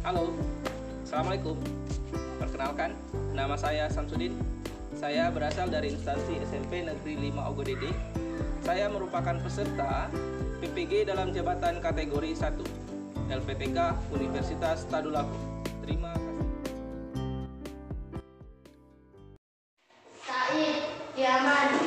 Halo, Assalamualaikum. Perkenalkan, nama saya Samsudin. Saya berasal dari instansi SMP Negeri 5 Ogodede. Saya merupakan peserta PPG dalam jabatan kategori 1 LPTK Universitas Tadulako. Terima kasih. Said, Yaman.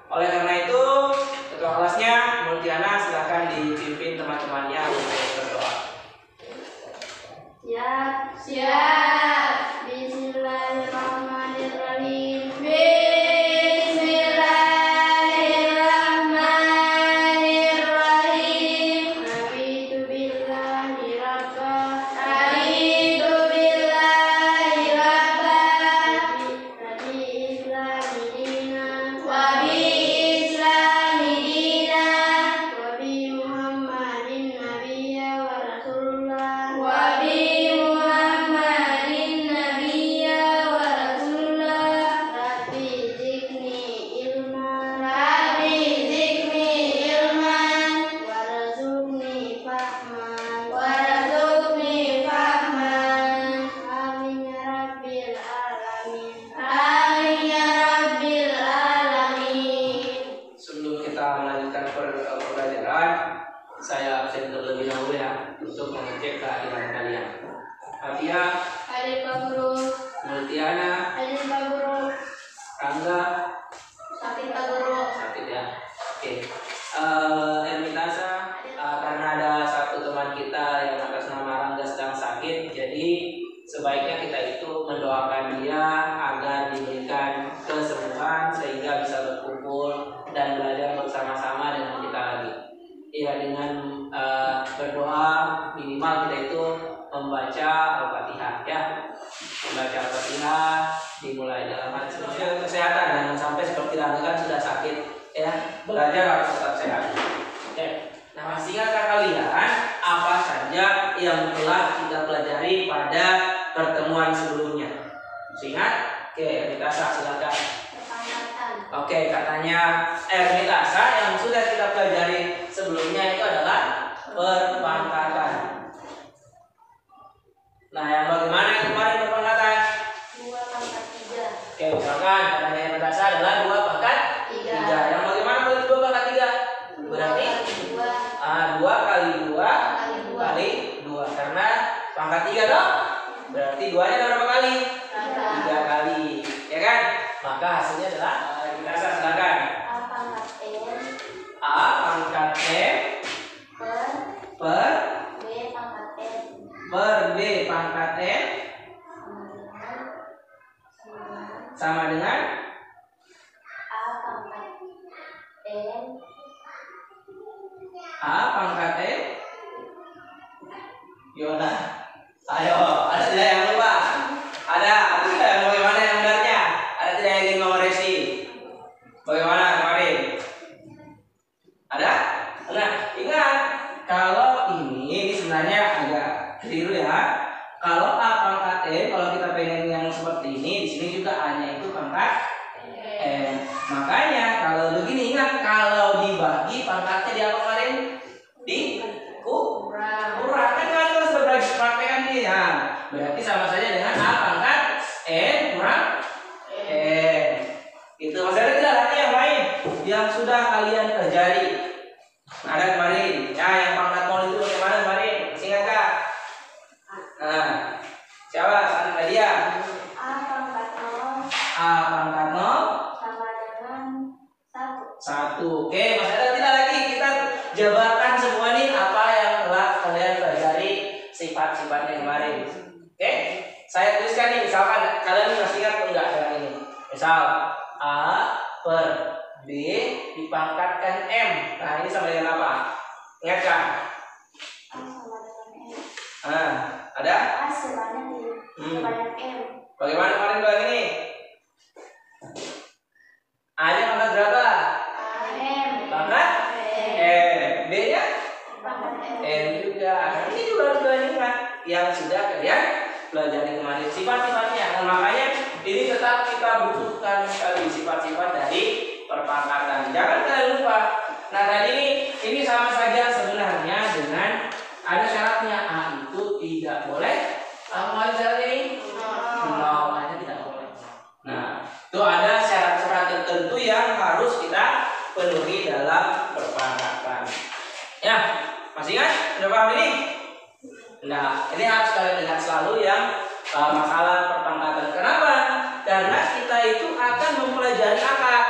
Oleh karena itu, ketua kelasnya Multiana silakan dipimpin teman-temannya untuk berdoa. Ya, siap. Bismillahirrahmanirrahim. Bismillahirrahmanirrahim. Nabitu billahi rabba. Nabitu billahi rabba. Nabi islami dina. Wabi islami dina. Wabi Muhammadin nabiyya wa rasulullah. Wabi Muhammadin nabiyya wa rasulullah. Rabbi zidni ilman. Rabbi zidni ilman. Warzuqni fahman. Warzuqni fahman. Amin ya rabbil alamin. Amin ya rabbil alamin. Sebelum kita melanjutkan pelajaran, saya absen terlebih dahulu ya untuk mengecek kehadiran kalian. Fatia, Hadir Pak Guru. Multiana, Hadir Pak Guru. Rangga, Sakit Pak Guru. sakit ya. Oke. Ermitasa, karena ada satu teman kita yang atas nama Rangga sedang sakit, jadi sebaiknya kita itu mendoakan dia agar diberikan kesembuhan sehingga bisa berkumpul dan belajar bersama-sama dengan kita lagi. Ya, dengan berdoa minimal kita itu membaca Al-Fatihah ya. Membaca Al-Fatihah dimulai dalam hal kesehatan, jangan sampai seperti Rangga kan sudah sakit ya. Belajar harus tetap sehat. Oke. Nah, masih ingatkah kalian apa saja yang telah kita pelajari pada pertemuan sebelumnya? Masih ingat? Oke, Ermitasa silakan. Kepangkatan. Oke, katanya Ermitasa yang sudah kita pelajari sebelumnya itu adalah perpangkatan. Nah, yang bagaimana yang kemarin perpangkatan? 2 pangkat 3. Oke, misalkan katanya Ermitasa adalah 2 pangkat 3. Yang bagaimana kalau 2 pangkat 3? Berarti 2 kali 2 kali 2. Karena pangkat 3 dong. Berarti 2-nya ada berapa kali? 3 kali. Ya kan? Maka hasilnya adalah Ermitasa silakan. A pangkat N A pangkat M per per B pangkat N B pangkat M sama dengan A pangkat N A pangkat M. Yona. Ayo, ada tidak yang lupa? Ada yang bagaimana yang benarnya? Ada tidak yang ingin mengoreksi? Bagaimana kemarin? Ada? Nah, ingat kalau ini sebenarnya agak keliru ya. Kalau A pangkat M, kalau kita pengen yang seperti ini, di sini juga A-nya itu pangkat M. Makanya kalau begini ingat, kalau dibagi pangkatnya di apa kemarin? Di kurang. Kan kalian harus berbagi praktekan nih ya. Berarti sama saja dengan A pangkat N kurang N. Itu masih ada tidak lagi yang lain yang sudah kalian pelajari? Ada kemarin. Ya, yang pangkat 0 itu bagaimana kemarin? Masih ingat kah? Nah, siapa? Sana dia. A pangkat 0 A pangkat 0 sama dengan 1. 1. Oke, masih ada tidak lagi? Kita jabarkan semua nih apa yang telah kalian pelajari sifat-sifatnya kemarin. Oke, saya tuliskan nih, misalkan kalian masih ingat atau enggak dengan ini? Misal A per B dipangkatkan M. Nah, ini sama dengan apa? Ingat kan? A sama dengan M. Nah, ada? A sebanyak M. Bagaimana kemarin bilang ini? kita butuhkan sekali sifat-sifat dari perpangkatan. Jangan kalian lupa. Nah tadi ini sama saja sebenarnya dengan ada syaratnya. A itu tidak boleh. Apa syarat ini? Nol aja tidak boleh. Nah itu ada syarat-syarat tertentu yang harus kita penuhi dalam perpangkatan. Ya, masih ingat? Sudah paham ini? Nah, ini harus kalian ingat selalu yang masalah perpangkatan. Kenapa? Karena kita itu akan mempelajari akar.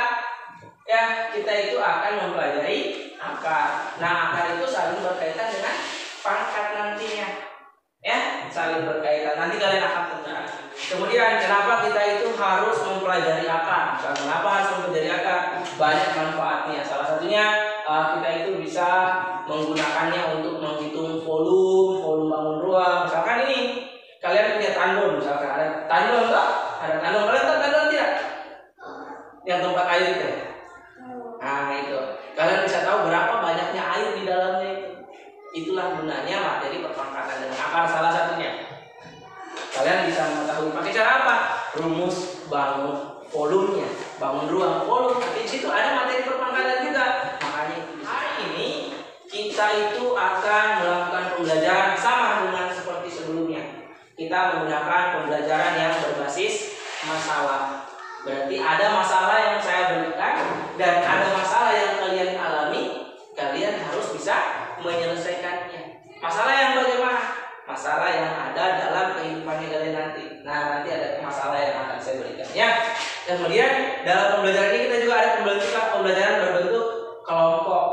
Ya, kita itu akan mempelajari akar. Nah, akar itu saling berkaitan dengan pangkat nantinya. Ya, saling berkaitan. Nanti kalian akan dengar. Kemudian, kenapa kita itu harus mempelajari akar? Kenapa harus mempelajari akar? Banyak manfaatnya. Salah satunya kita itu bisa menggunakannya untuk menghitung volume bangun ruang. Misalkan ini kalian punya tandon, misalkan ada tandon toh? Ada tandon, kalian tahu tandon tidak? Yang tempat air itu. Nah itu, kalian bisa tahu berapa banyaknya air di dalamnya itu. Itulah gunanya materi perpangkatan dengan akar salah satunya. Kalian bisa mengetahui pakai cara apa? Rumus bangun volumenya, bangun ruang volume. Tapi di situ ada materi perpangkatan juga. Makanya hari ini kita itu akan melakukan pembelajaran sama dengan seperti sebelumnya. Kita menggunakan pembelajaran yang berbasis masalah. Berarti ada masalah yang saya berikan dan ada masalah yang kalian alami. Kalian harus bisa menyelesaikannya. Masalah yang bagaimana? Masalah yang ada dalam kehidupannya kalian nanti. Nah, nanti ada masalah yang akan saya berikan ya. Kemudian dalam pembelajaran ini kita juga ada pembelajaran berbentuk kelompok.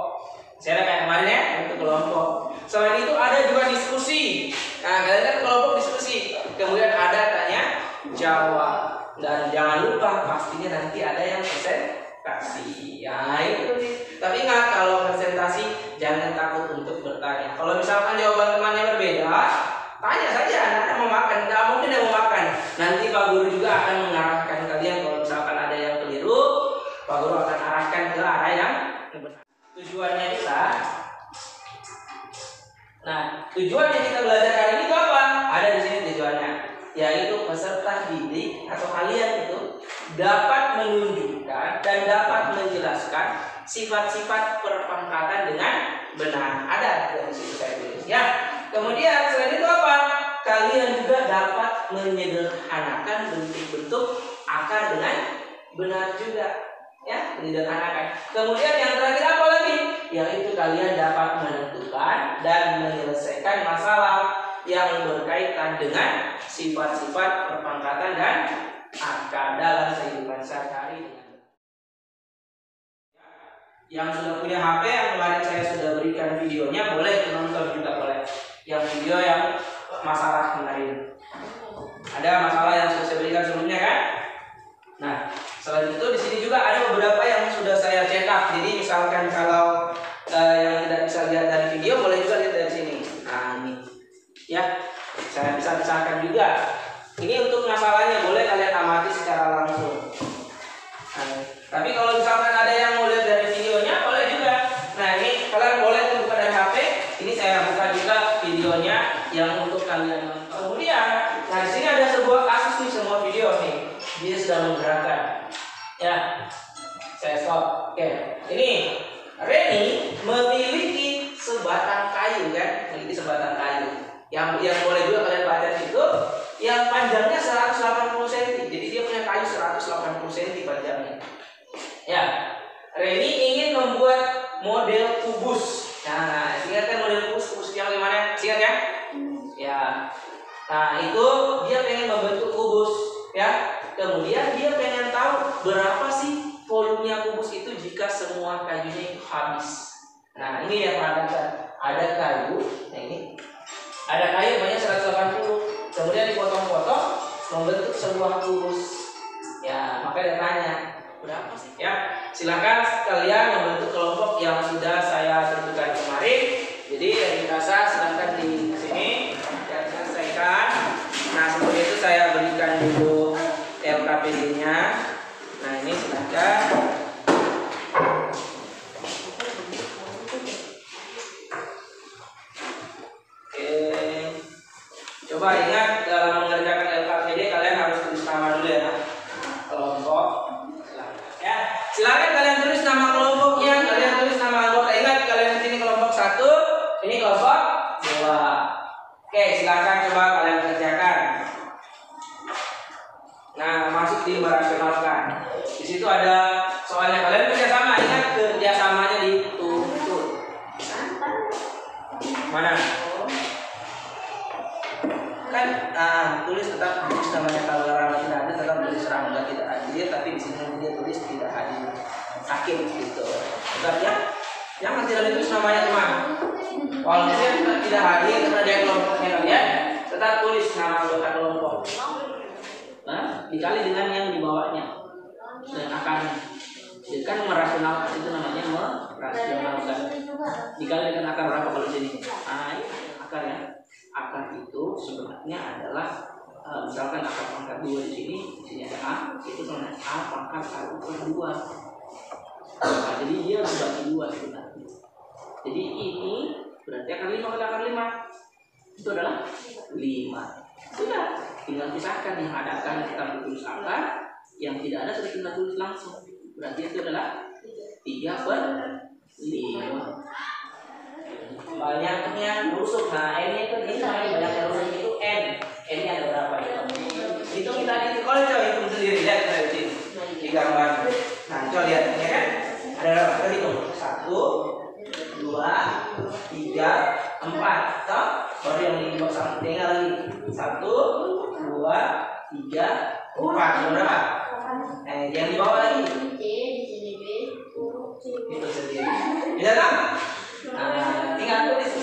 Saya kayak kemarin ya, bentuk kelompok. Selain itu ada juga diskusi. Nah, kalian kan kelompok diskusi. Kemudian ada tanya jawab. Dan jangan lupa pastinya nanti ada yang presentasi. Ya itu nih. Tapi ingat kalau presentasi jangan takut untuk bertanya. Kalau misalkan jawaban temannya berbeda, tanya saja. Anda mau makan? Nggak mungkin dia mau makan. Nanti Pak Guru juga akan mengarahkan kalian. Kalau misalkan ada yang keliru, Pak Guru akan arahkan ke arah yang benar. Tujuannya kita. Nah, tujuannya kita belajar hari ini itu apa? Ada di sini tujuannya, yaitu peserta didik atau kalian itu dapat menunjukkan dan dapat menjelaskan sifat-sifat perpangkatan dengan benar. Ada di situ saya tulis ya. Kemudian selain itu apa? Kalian juga dapat menyederhanakan bentuk-bentuk akar dengan benar juga. Ya, menyederhanakan. Kemudian yang terakhir apa lagi? Yaitu kalian dapat menentukan dan menyelesaikan masalah yang berkaitan dengan sifat-sifat perpangkatan dan akar dalam kehidupan sehari-hari. Yang sudah punya HP yang kemarin saya sudah berikan videonya, boleh nonton juga boleh. Yang video yang masalah kemarin. Ada masalah yang sudah saya berikan sebelumnya kan? Nah, selain itu di sini juga ada beberapa yang sudah saya cetak. Jadi misalkan kalau yang tidak bisa lihat dari video, boleh juga lihat dari sini. Nah ini, ya, saya bisa pisahkan juga. Ini untuk masalahnya boleh kalian amati secara langsung. Nah, tapi kalau misalkan ada yang mau lihat dari videonya, boleh juga. Nah ini kalian boleh buka dari HP. Ini saya buka juga videonya yang untuk kalian nonton. Kemudian, nah di sini ada sebuah kasus nih, semua video nih. Dia sedang menggerakkan. Ya, saya stop. Oke, ini Reni memiliki sebatang kayu kan? Memiliki sebatang kayu. Yang boleh juga kalian baca di situ. Yang panjangnya 180 cm. Jadi dia punya kayu 180 cm panjangnya. Ya, Reni ingin membuat model kubus. Nah, ingat kan model kubus yang gimana? Ingat ya? Ya. Nah, itu dia pengen membentuk kubus, ya. Kemudian dia pengen tahu berapa sih volumenya kubus itu jika semua kayunya itu habis. Nah ini yang perhatikan, ada kayu, nah ini ada kayu banyak 180, kemudian dipotong-potong membentuk sebuah kubus. Ya maka dia tanya berapa sih? Ya silakan kalian membentuk kelompok yang sudah saya tentukan kemarin. Jadi yang dirasa silakan di sini dan selesaikan. Nah seperti itu saya berikan dulu LKPD-nya. Nah ini silakan. Oke. Coba ingat dalam mengerjakan LKPD kalian harus tulis nama dulu ya. Kalau Di situ ada soalnya, kalian kerjasama, ingat kerjasamanya dituntut. Mana? Kan tulis tetap tulis namanya, kalau rangga tidak ada tetap tulis rangga tidak hadir, tapi di sini dia tulis tidak hadir. Sakit gitu. Tetap ya. Jangan tidak ditulis namanya teman. Walaupun dia tidak hadir karena dia kelompoknya kalian, tetap tulis nama anggota kelompok. Nah, dikali dengan yang dibawanya dan akarnya. Jadi kan merasionalkan, itu namanya merasionalkan. Dikali dengan akar berapa kalau di sini? Ini akarnya. Akar itu sebenarnya adalah misalkan akar pangkat 2 di sini ada A, itu namanya A pangkat 1/2. Nah, jadi dia bagi 2 sebenarnya. Jadi ini berarti akar 5 kali akar 5 itu adalah 5. Sudah, tinggal pisahkan, yang ada akar kita tulis akar, yang tidak ada sudah kita tulis langsung. Berarti itu adalah 3/5. Banyaknya rusuk. Nah, N itu ini banyaknya rusuk itu N. N-nya ada berapa itu? Itu kita kalau coba hitung sendiri, lihat dari sini. Di gambar. Nah, coba lihat ya kan? Ada berapa? Kita hitung. 1, 2, 3, 4. Toh? Baru yang di box tinggal lagi. 1, 2, 3, 4. Berapa? Yang di bawah lagi. Itu sendiri. Bisa tak? Nah, tinggal tulis.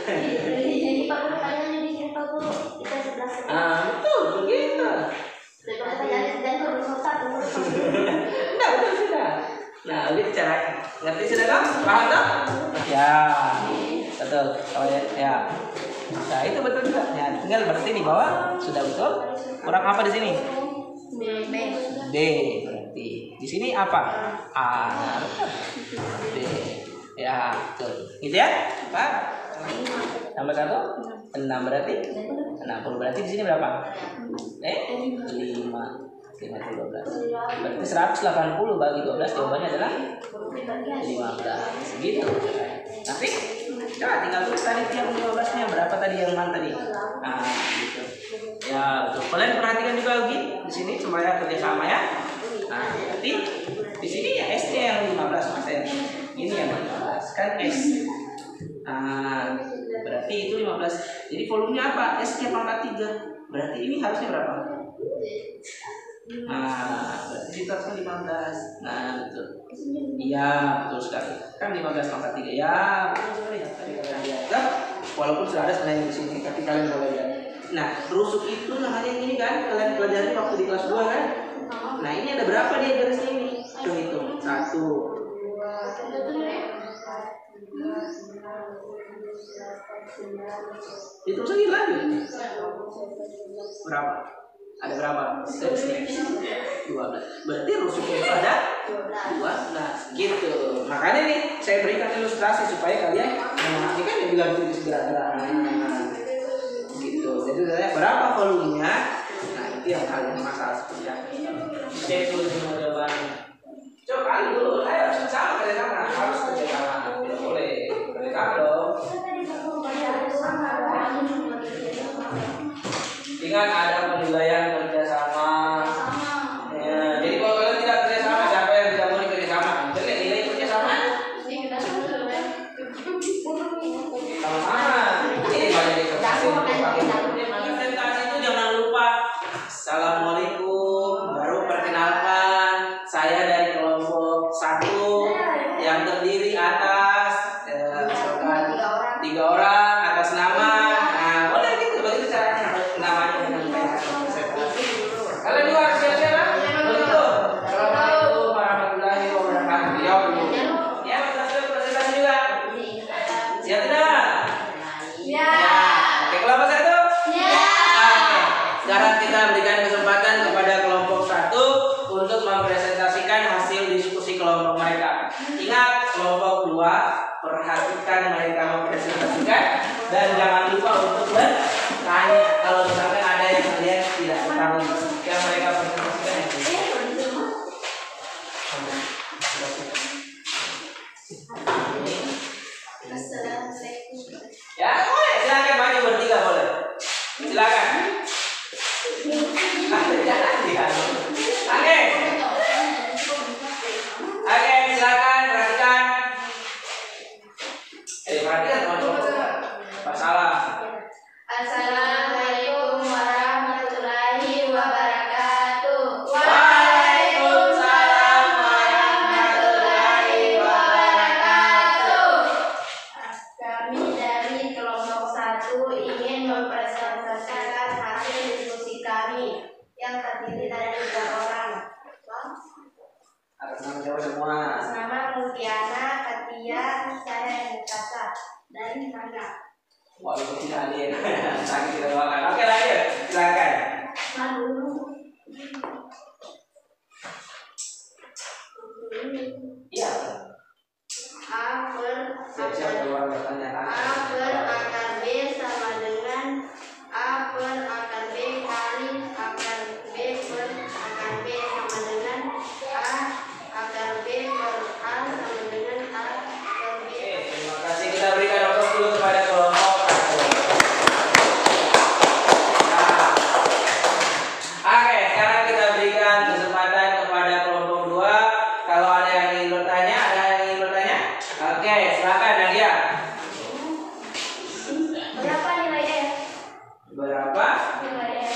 Jadi Pak Guru tanya di sini Pak Guru, kita 11. Betul begitu. Enggak, betul sudah. Nah, begitu caranya. Ngerti sudah kan? Paham tak? Ya, betul. Oh ya. Nah, itu betul juga. Ya, tinggal berarti di bawah sudah betul. Kurang apa di sini? D berarti. Di sini apa? A. D. Ya, betul. Gitu ya? Pak. Tambah 1 6 berarti 60. Berarti di sini berapa? 5 12. Berarti 180 bagi 12 jawabannya adalah 15. Gitu. Nanti coba tinggal tulis tadi yang 15-nya berapa tadi, yang mana tadi? Nah, gitu. Ya, betul. Kalian perhatikan juga lagi di sini supaya kerjasama ya. Nah, berarti di sini ya S-nya yang 15%. Ini yang 15 kan S. Nah, berarti itu 15. Jadi volumenya apa? S-nya pangkat 3. Berarti ini harusnya berapa? Nah, berarti itu harusnya 15. Nah, betul. Iya, betul sekali. Kan 15 pangkat 3. Ya, betul sekali. Tadi kalian lihat. Walaupun sudah ada sebenarnya di sini, tapi kalian boleh lihat. Nah, rusuk itu namanya ini kan, kalian pelajari waktu di kelas 2 kan? Nah, ini ada berapa dia garisnya ini? Hitung. 1. Itu lagi lagi. Berapa? Ada berapa? 12. Berarti rusuknya itu ada 12. Gitu. Makanya nih saya berikan ilustrasi supaya kalian memahami kan yang bilang itu gerak-gerak. Gitu. Jadi berapa volumenya? Nah, itu yang kalian masalah seperti apa? Cek dulu semua jawabannya. Coba kali dulu, ayo sama kerjasama, harus kerjasama. Tidak boleh kerjasama dong. Ingat ada penilaian kerjasama. Ya, jadi kalau kalian tidak kerjasama, siapa yang tidak boleh kerjasama? Jadi nilai kerjasama sama-sama. Ini banyak dikerjasin. Presentasi itu jangan lupa. Assalamualaikum. Baru perkenalkan, saya dari kelompok 1 yang terdiri atas misalkan 3 orang atas nama. Nah, boleh gitu, begitu caranya. Namanya dengan presentasi. Kalian juga harus siap-siap. Begitu. Assalamualaikum warahmatullahi wabarakatuh. Jawab dulu. Ya, presentasi juga. Siap tidak? Ya. Oke, kelompok 1? Ya. Oke. Sekarang kita berikan kesempatan kepada kelompok 1 untuk mempresentasikan hasil diskusi kelompok mereka. Ingat, kelompok 2 perhatikan mereka mempresentasikan dan jangan lupa untuk bertanya kalau misalkan ada yang kalian tidak ketahui yang mereka presentasikan. Ya, boleh, silakan maju bertiga boleh. Silakan. Jangan dia. dari berapa orang? Atas nama siapa semua? Atas nama Multiana, Katia, saya Nikasa. Dari mana? Walaupun tidak hadir, sakit kita doakan. Oke lanjut, silakan. Aduh. Iya. A per Siap-siap keluar bertanya. A per akar B sama dengan A per akar B kali akar B per akar B sama dengan A akar B per A sama dengan A per B. Oke, terima kasih. Kita berikan aplaus dulu kepada kelompok 1. Nah, oke, sekarang kita berikan kesempatan kepada kelompok 2. Kalau ada yang ingin bertanya, Oke, silakan Nadia. Berapa nilai F? Berapa? Nilai F.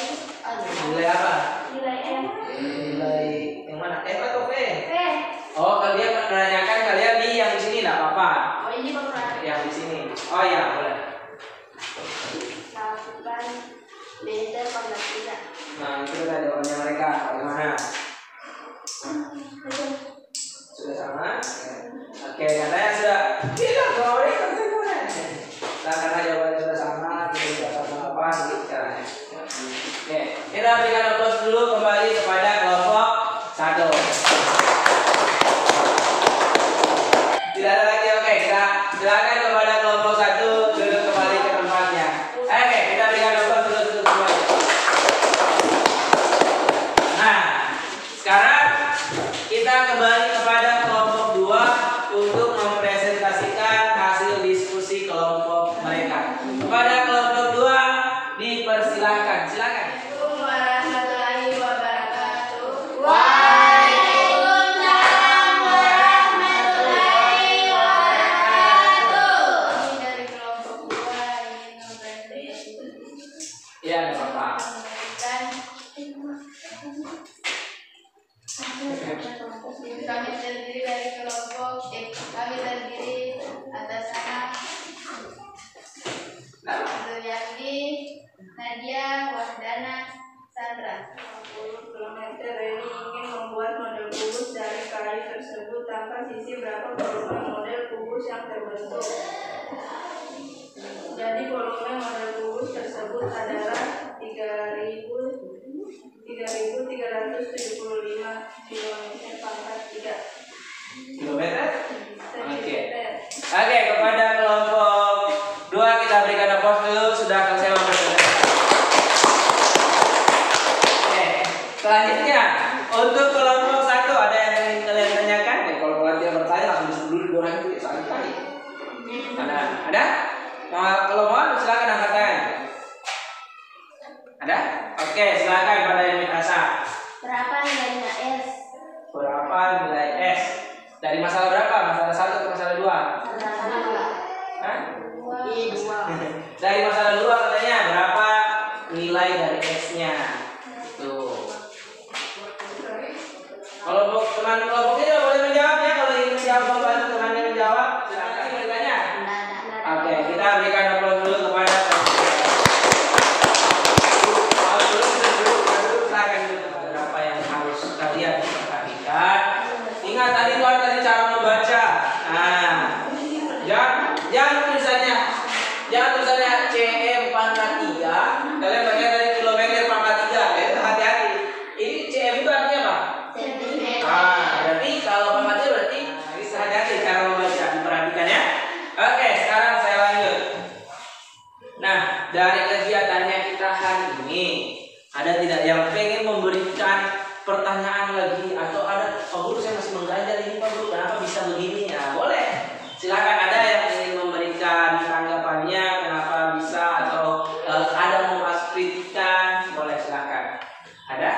Nilai apa? Nilai F. Nilai yang mana? F atau V? F. Oh, kalau dia menanyakan kalian di yang di sini enggak apa-apa. Oh ini bapak. Yang di sini. Oh ya, boleh. Lakukan beda pangkat tiga. Nah, itu kita jawabannya mereka. Bagaimana? Sudah sama? Oke, katanya sudah. Tidak, kalau mereka bagaimana? Nah, karena jawabannya sudah sama, kita sudah sama apa gitu caranya. Oke, kita berikan aplaus dulu kembali kepada kelompok 1. Tidak ada lagi, oke, kita silakan kepada kelompok 1 duduk kembali ke tempatnya. Oke, kita berikan aplaus dulu duduk kembali. Nah, sekarang kita kembali kepada kelompok 2 untuk mempresentasikan hasil diskusi kelompok mereka. Kepada kelompok 2 dipersilahkan. Silakan. Assalamualaikum warahmatullahi wabarakatuh. Waalaikumsalam warahmatullahi wabarakatuh. Kami dari kelompok 2 ingin mempresentasikan Ya, nggak apa-apa. Kami terdiri dari kelompok kami terdiri atas nama Zuliandi, Nadia, Wahdana, Sandra. 60 km Rally ingin membuat model kubus dari kayu tersebut tanpa sisi berapa volume model kubus yang terbentuk. Jadi volume model kubus tersebut adalah 3.375 km pangkat 3 Kilometer? Oke. cm. Oke, kepada kelompok 2 kita berikan aplaus dulu sudah selesai mempresentasikan. Oke, selanjutnya untuk kelompok 1 ada yang ingin kalian tanyakan? Kalau kalian bertanya langsung disuruh dulu orang itu sekali. Ada? Kalau mau silakan angkat tangan. Ada? Oke, silakan pada yang merasa. Berapa nilainya S? Berapa nilai S? Dari masalah berapa? Masalah 1 atau masalah 2? Hah? Dari masalah 2 katanya berapa nilai dari S-nya? Tuh. Kalau teman kelompoknya juga boleh menjawab ya. Kalau ingin menjawab, membantu temannya menjawab, silakan bertanya. Oke, kita berikan aplaus dulu kepada silakan dulu berapa yang harus kalian perhatikan. Ingat tadi itu ada cara membaca. Nah, jangan tulisannya CM pangkat 3. Kalian baca dari kilometer pangkat 3. Ya, hati-hati. Ini CM itu artinya apa? Berarti kalau pangkat 3 berarti bisa hati-hati cara membaca. Diperhatikan ya. Oke, sekarang saya lanjut. Nah, dari kegiatannya kita hari ini, ada tidak yang pengen memberikan pertanyaan lagi atau ada Pak Guru saya masih mengganjal ini Pak Guru kenapa bisa begini ya boleh silakan ada yang ingin memberikan tanggapannya kenapa bisa atau ada mau kasih kritikan boleh silakan ada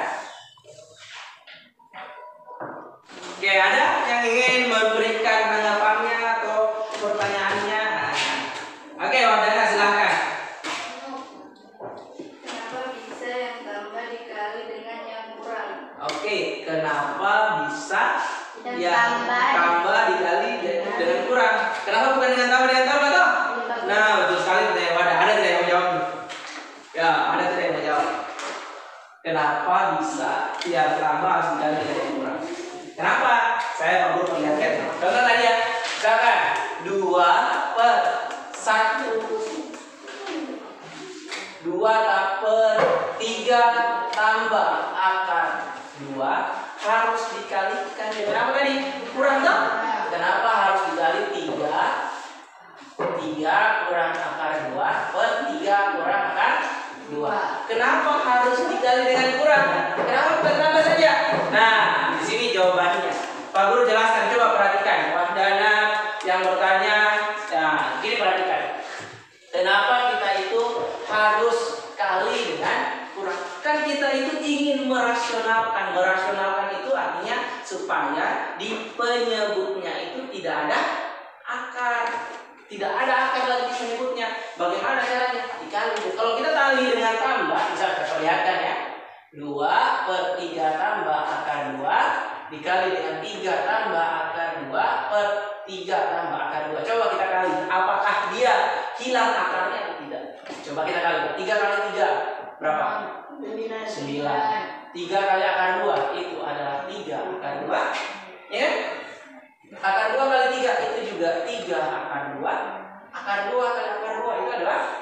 oke ada yang ingin memberikan tanggapannya atau pertanyaannya oke Wardana silakan. Kenapa bisa yang tambah dikali dengan yang kurang? Oke, kenapa bisa Dan yang tambah dikali dengan kurang? Kenapa bukan dengan tambah toh? Nah, betul sekali pertanyaan Wadah. Ada tidak yang menjawab? Ya, ada tidak yang menjawab? Kenapa bisa tiap tambah harus dikali dengan yang kurang. Kenapa? Saya perlu perlihatkan. Contoh tadi ya, misalkan 2/1, 2/3 tambah akar 2 harus dikalikan dengan apa tadi? Kurang toh? Kenapa harus dikali 3? 3 kurang akar 2/3 kurang akar 2. Kenapa harus dikali dengan kurang? Kenapa bukan tambah saja? Nah, di sini jawabannya. Pak Guru jelaskan, coba perhatikan. Wahdana yang bertanya, nah, gini perhatikan. Kenapa kita itu harus kali dengan kurang? Kan kita itu ingin merasionalkan. Merasionalkan itu artinya supaya di penyebutnya itu tidak ada akar. Tidak ada akar lagi di penyebutnya. Bagaimana caranya? Dikali. Kalau kita kali dengan tambah, bisa kita perlihatkan ya. 2/3 tambah akar 2 dikali dengan 3 tambah akar 2/3 tambah akar 2. Coba kita kali. Apakah dia hilang akarnya atau tidak? Coba kita kali. 3 kali 3 berapa? 9. 3 kali akar 2 itu adalah 3 akar 2. Ya? Akar 2 kali 3 itu juga 3 akar 2. Akar 2 kali akar 2 itu adalah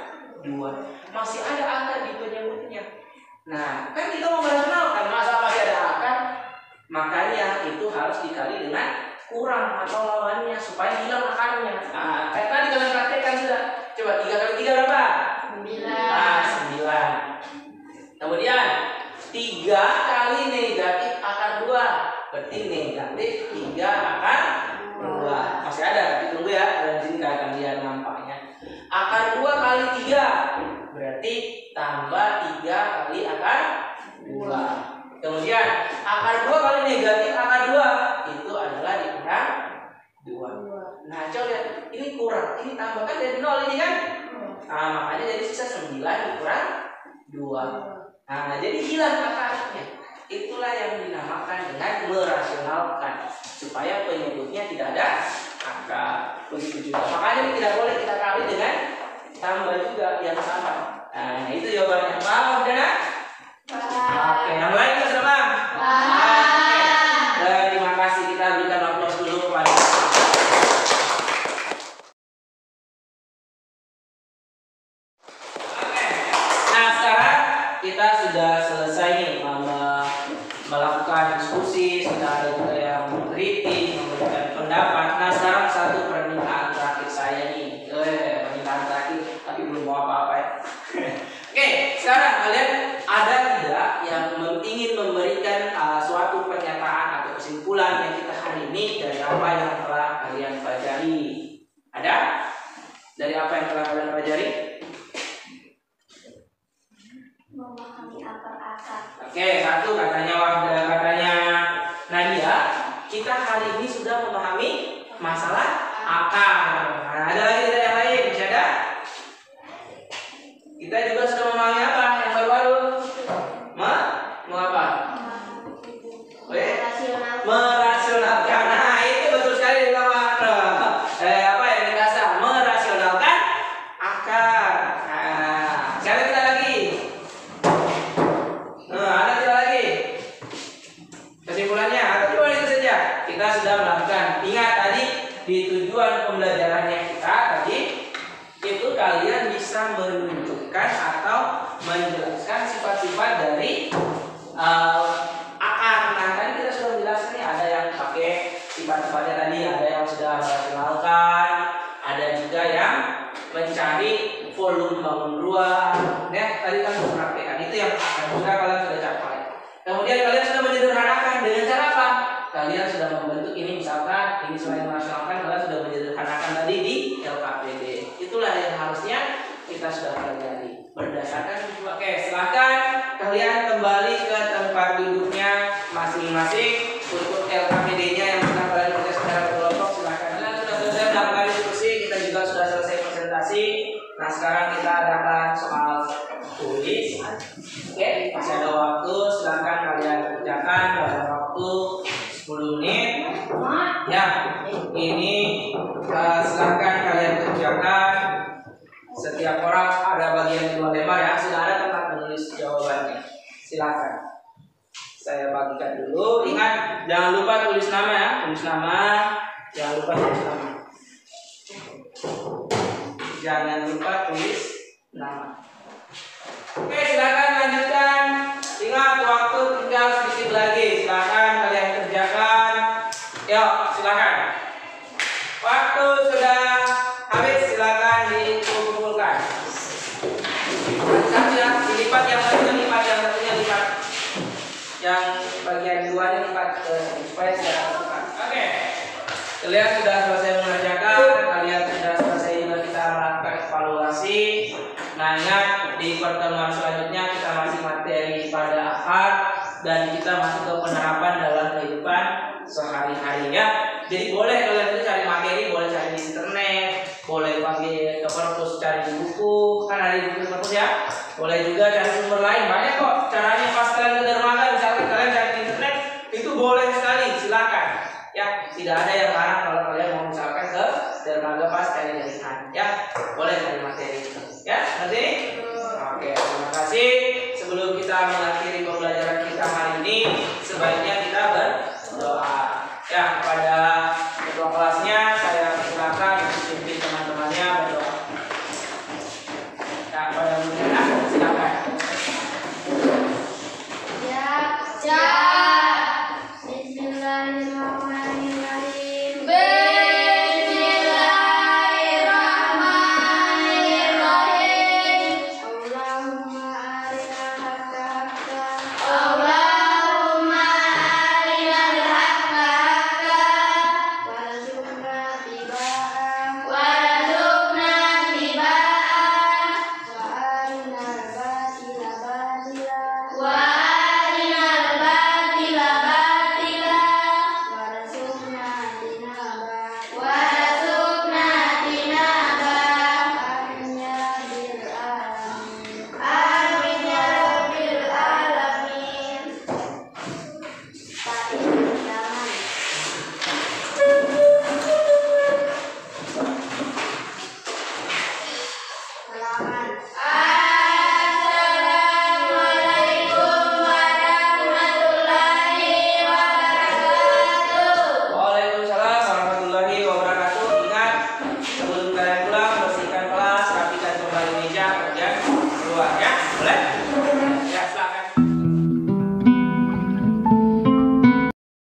2. Masih ada akar di penyebutnya. Nah, kan kita mau merasionalkan, masa masih ada akar? Makanya itu harus dikali dengan kurang atau lawannya supaya hilang akarnya. Nah, kayak tadi kalian praktekkan sudah. Coba 3 kali 3 berapa? 9. Nah, 9. Kemudian 3 kali negatif akar 2. Berarti negatif 3 akar 2. Masih ada, tapi tunggu ya. Dan di sini nggak akan lihat nampaknya. Akar 2 kali 3 berarti tambah 3 kali akar 2. Kemudian akar 2 kali negatif akar 2 itu adalah dikurang 2. Nah, coba lihat, ini kurang, ini tambah kan dari 0 ini kan? Nah, makanya jadi sisa 9 dikurang 2. Nah, jadi hilang akarnya. Itulah yang dinamakan dengan merasionalkan supaya penyebutnya tidak ada akar. Begitu juga. Makanya ini tidak boleh kita kali dengan tambah juga yang sama. Nah, itu jawabannya. Paham, Wahdana? Oke, yang lain kita sudah paham? Terima kasih, kita berikan aplaus dulu kepada. Oke. Nah, sekarang kita sudah selesai nih melakukan diskusi, sudah ada juga yang mengkritik, memberikan pendapat. Nah, sekarang satu permintaan terakhir saya nih. Permintaan terakhir, tapi belum mau apa-apa ya. Oke, sekarang kalian ada tidak yang ingin memberikan suatu pernyataan atau kesimpulan yang kita hari ini dari apa yang telah kalian pelajari? Ada? Dari apa yang telah kalian pelajari? Memahami akar-akar. Oke, satu katanya Nadia, kita hari ini sudah memahami masalah akar. Nah, ada lagi tidak yang lain? Masih ada? Kita juga sudah memahami apa? Yang baru-baru? Mau apa? Merasionalkan. Nah, itu betul sekali apa yang dikasih? Merasionalkan akar. Nah, siapa kita lagi? Ada tidak lagi? Kesimpulannya, atau cuma itu saja? Kita sudah melakukan. Ingat tadi di tujuan pembelajarannya kita tadi itu kalian bisa menunjukkan atau menjelaskan sifat-sifat dari akar. Nah, tadi kita sudah menjelaskan nih, ada yang pakai sifat-sifatnya tadi, ada yang sudah merasionalkan, ada juga yang mencari volume bangun ruang. Nah, tadi kan sudah praktekkan, itu yang akan sudah kalian sudah capai. Kemudian kalian sudah menyederhanakan dengan cara apa? Kalian sudah membentuk ini, misalkan ini selain merasionalkan, kalian sudah menyederhanakan tadi di LKPD. Itulah yang harusnya kita sudah pelajari berdasarkan. Oke, silakan kalian kembali ke tempat duduknya masing-masing untuk LKPD-nya yang sudah kalian kerja secara berkelompok. Silakan. Kalian sudah selesai melakukan diskusi, kita juga sudah selesai presentasi. Nah, sekarang kita adakan soal tulis. Oke, masih ada waktu, silakan kalian kerjakan dalam waktu 10 menit. Ya, ini silakan kalian kerjakan. Setiap orang ada bagian 2 lembar ya. Sudah ada tempat menulis jawabannya. Silakan. saya bagikan dulu. Ingat, jangan lupa tulis nama ya, tulis nama. Jangan lupa tulis nama. Jangan lupa tulis nama. Oke, silakan lanjutkan. Ingat, waktu tinggal sedikit lagi. Silakan kalian kerjakan. Yuk, silakan. Waktu sudah habis, silakan dikumpulkan. Satu ya, dilipat yang satunya lipat, yang satunya lipat. Yang bagian duanya lipat ke supaya tidak tertukar. Oke. Kalian sudah selesai mengerjakan, kalian sudah selesai juga kita melakukan evaluasi. Nah, ingat di pertemuan selanjutnya kita masih materi pada akad dan kita masuk ke penerapan dalam kehidupan sehari-hari ya. Jadi boleh kalian itu cari materi, boleh cari di internet, boleh pakai ke perpus cari di buku, kan ada di buku perpus ya. Boleh juga cari sumber lain, banyak kok caranya. Pas kalian ke dermaga misalkan kalian cari di internet, itu boleh sekali, silakan. Ya, tidak ada yang larang kalau kalian mau misalkan ke dermaga pas cari jaringan ya, boleh cari materi itu ya. Nanti oke, terima kasih. Sebelum kita mengakhiri pembelajaran kita hari ini, sebaiknya